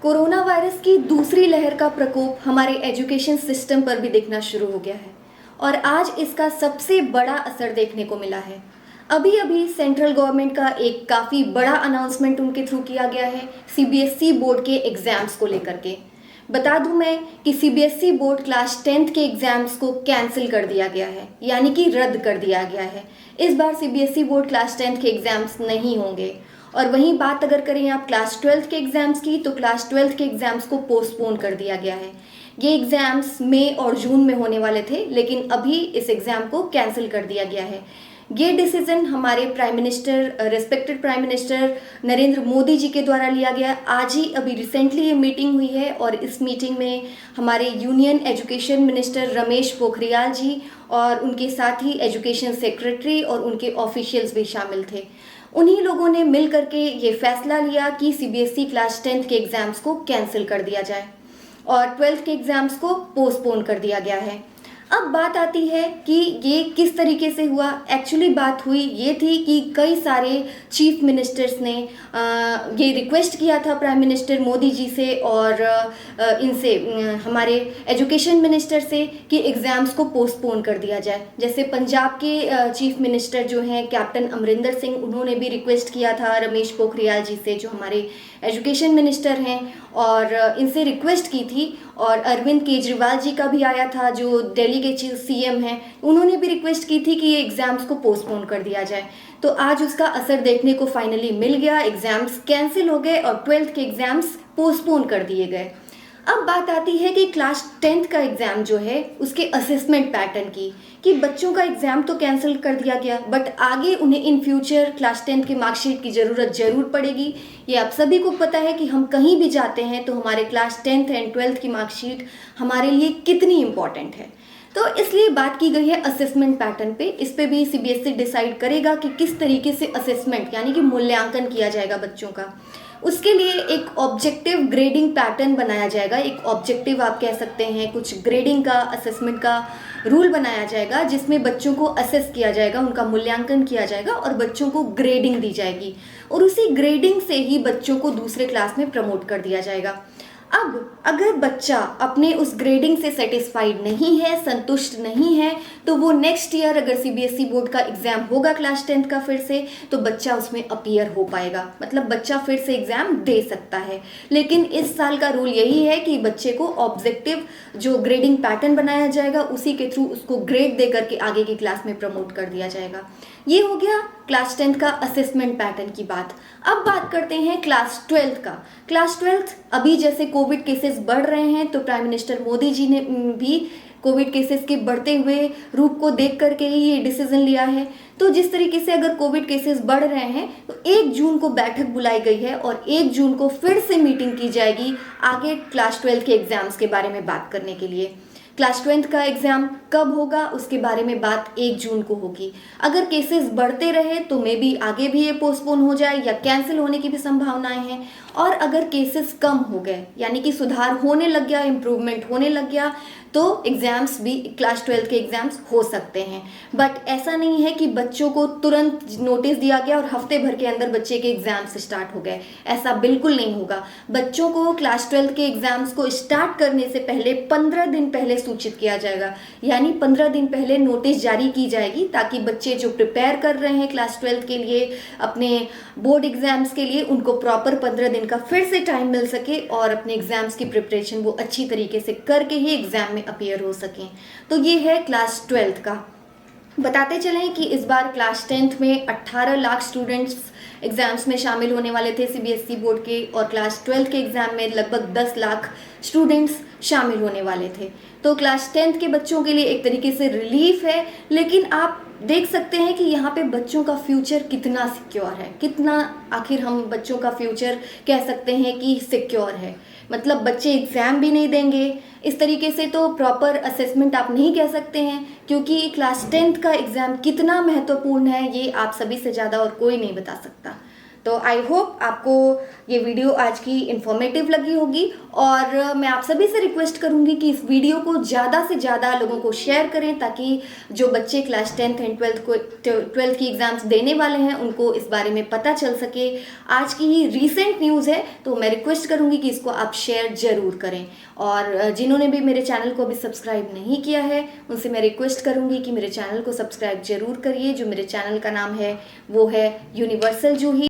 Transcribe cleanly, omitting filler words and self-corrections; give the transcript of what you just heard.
Corona virus की दूसरी लहर का प्रकोप हमारे एजुकेशन सिस्टम पर भी दिखना शुरू हो गया है और आज इसका सबसे बड़ा असर देखने को मिला है। अभी अभी सेंट्रल गवर्नमेंट का एक काफ़ी बड़ा अनाउंसमेंट उनके थ्रू किया गया है सीबीएसई बोर्ड के एग्ज़ाम्स को लेकर के। बता दूं मैं कि सीबीएसई बोर्ड क्लास 10th के एग्ज़ाम्स को कैंसिल कर दिया गया है, यानी कि रद्द कर दिया गया है। इस बार सीबीएसई बोर्ड क्लास 10th के एग्ज़ाम्स नहीं होंगे। और वहीं बात अगर करें आप क्लास 12th के एग्ज़ाम्स की, तो क्लास 12th के एग्ज़ाम्स को पोस्टपोन कर दिया गया है। ये एग्ज़ाम्स मई और जून में होने वाले थे, लेकिन अभी इस एग्ज़ाम को कैंसिल कर दिया गया है। ये डिसीजन हमारे prime minister, respected prime minister Narendra Modi ji के द्वारा लिया गया। आज ही अभी रिसेंटली ये मीटिंग हुई है और इस मीटिंग में हमारे union education minister Ramesh Pokhriyal ji और उनके साथ ही एजुकेशन सेक्रेटरी और उनके ऑफिशियल्स भी शामिल थे। उन्हीं लोगों ने मिल करके ये फैसला लिया कि सीबीएसई क्लास 10th के एग्ज़ाम्स को कैंसिल कर दिया जाए और 12th के एग्ज़ाम्स को पोस्टपोन कर दिया गया है। अब बात आती है कि ये किस तरीके से हुआ। एक्चुअली बात हुई ये थी कि कई सारे चीफ मिनिस्टर्स ने ये रिक्वेस्ट किया था प्राइम मिनिस्टर मोदी जी से और इनसे हमारे एजुकेशन मिनिस्टर से कि एग्ज़ाम्स को पोस्टपोन कर दिया जाए। जैसे पंजाब के चीफ मिनिस्टर जो हैं कैप्टन अमरिंदर सिंह, उन्होंने भी रिक्वेस्ट किया था रमेश पोखरियाल जी से जो हमारे एजुकेशन मिनिस्टर हैं, और इनसे रिक्वेस्ट की थी। और अरविंद केजरीवाल जी का भी आया था जो दिल्ली के चीफ सीएम हैं, उन्होंने भी रिक्वेस्ट की थी कि ये एग्ज़ाम्स को पोस्टपोन कर दिया जाए। तो आज उसका असर देखने को फाइनली मिल गया। एग्ज़ाम्स कैंसिल हो गए और 12th के एग्ज़ाम्स पोस्टपोन कर दिए गए। अब बात आती है कि क्लास 10th का एग्ज़ाम जो है उसके असेसमेंट पैटर्न की, कि बच्चों का एग्ज़ाम तो कैंसिल कर दिया गया, बट आगे उन्हें इन फ्यूचर क्लास 10th की मार्कशीट की ज़रूरत ज़रूर पड़ेगी। ये आप सभी को पता है कि हम कहीं भी जाते हैं तो हमारे क्लास 10th एंड 12th की मार्कशीट हमारे लिए कितनी इम्पॉर्टेंट है। तो इसलिए बात की गई है असेसमेंट पैटर्न पे। इस पे भी सीबीएसई डिसाइड करेगा कि किस तरीके से असेसमेंट यानी कि मूल्यांकन किया जाएगा बच्चों का। उसके लिए एक ऑब्जेक्टिव ग्रेडिंग पैटर्न बनाया जाएगा। एक ऑब्जेक्टिव आप कह सकते हैं, कुछ ग्रेडिंग का, असेसमेंट का रूल बनाया जाएगा जिसमें बच्चों को असेस किया जाएगा, उनका मूल्यांकन किया जाएगा और बच्चों को ग्रेडिंग दी जाएगी और उसी ग्रेडिंग से ही बच्चों को दूसरे क्लास में प्रमोट कर दिया जाएगा। अब अगर बच्चा अपने उस ग्रेडिंग से सेटिस्फाइड नहीं है, संतुष्ट नहीं है, तो वो नेक्स्ट ईयर अगर सीबीएसई बोर्ड का एग्ज़ाम होगा क्लास 10th का फिर से, तो बच्चा उसमें अपीयर हो पाएगा, मतलब बच्चा फिर से एग्ज़ाम दे सकता है। लेकिन इस साल का रूल यही है कि बच्चे को ऑब्जेक्टिव जो ग्रेडिंग पैटर्न बनाया जाएगा उसी के थ्रू उसको ग्रेड दे करके आगे की क्लास में प्रमोट कर दिया जाएगा। ये हो गया क्लास 10th का असेसमेंट पैटर्न की बात। अब बात करते हैं क्लास 12th का। क्लास 12th अभी जैसे कोविड केसेस बढ़ रहे हैं तो प्राइम मिनिस्टर मोदी जी ने भी कोविड केसेस के बढ़ते हुए रूप को देख करके ही ये डिसीजन लिया है। तो जिस तरीके से अगर कोविड केसेस बढ़ रहे हैं तो 1 जून को बैठक बुलाई गई है और 1 जून को फिर से मीटिंग की जाएगी आगे क्लास 12th के एग्ज़ाम्स के बारे में बात करने के लिए। क्लास 12th का एग्ज़ाम कब होगा उसके बारे में बात 1 जून को होगी। अगर केसेस बढ़ते रहे तो मे बी आगे भी ये पोस्टपोन हो जाए या कैंसिल होने की भी संभावनाएं हैं। और अगर केसेस कम हो गए यानी कि सुधार होने लग गया, इम्प्रूवमेंट होने लग गया, तो एग्ज़ाम्स भी क्लास 12th के एग्ज़ाम्स हो सकते हैं। बट ऐसा नहीं है कि बच्चों को तुरंत नोटिस दिया गया और हफ्ते भर के अंदर बच्चे के एग्ज़ाम्स स्टार्ट हो गए, ऐसा बिल्कुल नहीं होगा। बच्चों को क्लास 12th के एग्ज़ाम्स को स्टार्ट करने से पहले 15 दिन पहले सूचित किया जाएगा, यानी 15 दिन पहले नोटिस जारी की जाएगी ताकि बच्चे जो प्रिपेयर कर रहे हैं क्लास 12th के लिए, अपने बोर्ड एग्ज़ाम्स के लिए, उनको प्रॉपर 15 दिन का फिर से टाइम मिल सके और अपने एग्ज़ाम्स की प्रिपरेशन वो अच्छी तरीके से करके ही एग्ज़ाम में अपीयर हो सकें। तो ये है क्लास 12th का। बताते चलें कि इस बार क्लास 10th में 18 लाख स्टूडेंट्स एग्ज़ाम्स में शामिल होने वाले थे सीबीएसई बोर्ड के, और क्लास 12th के एग्ज़ाम में लगभग 10 लाख स्टूडेंट्स शामिल होने वाले थे। तो क्लास 10th के बच्चों के लिए एक तरीके से रिलीफ है, लेकिन आप देख सकते हैं कि यहाँ पे बच्चों का फ्यूचर कितना सिक्योर है, कितना आखिर हम बच्चों का फ्यूचर कह सकते हैं कि सिक्योर है। मतलब बच्चे एग्ज़ाम भी नहीं देंगे इस तरीके से, तो प्रॉपर असेसमेंट आप नहीं कह सकते हैं, क्योंकि क्लास 10th का एग्ज़ाम कितना महत्वपूर्ण है ये आप सभी से ज़्यादा और कोई नहीं बता सकता। तो आई होप आपको ये वीडियो आज की इन्फॉर्मेटिव लगी होगी और मैं आप सभी से रिक्वेस्ट करूंगी कि इस वीडियो को ज़्यादा से ज़्यादा लोगों को शेयर करें ताकि जो बच्चे क्लास 10th एंड 12th की एग्ज़ाम्स देने वाले हैं उनको इस बारे में पता चल सके। आज की ही रीसेंट न्यूज़ है तो मैं रिक्वेस्ट करूंगी कि इसको आप शेयर ज़रूर करें और जिन्होंने भी मेरे चैनल को अभी सब्सक्राइब नहीं किया है उनसे मैं रिक्वेस्ट करूंगी कि मेरे चैनल को सब्सक्राइब ज़रूर करिए। जो मेरे चैनल का नाम है वो है यूनिवर्सल जूही।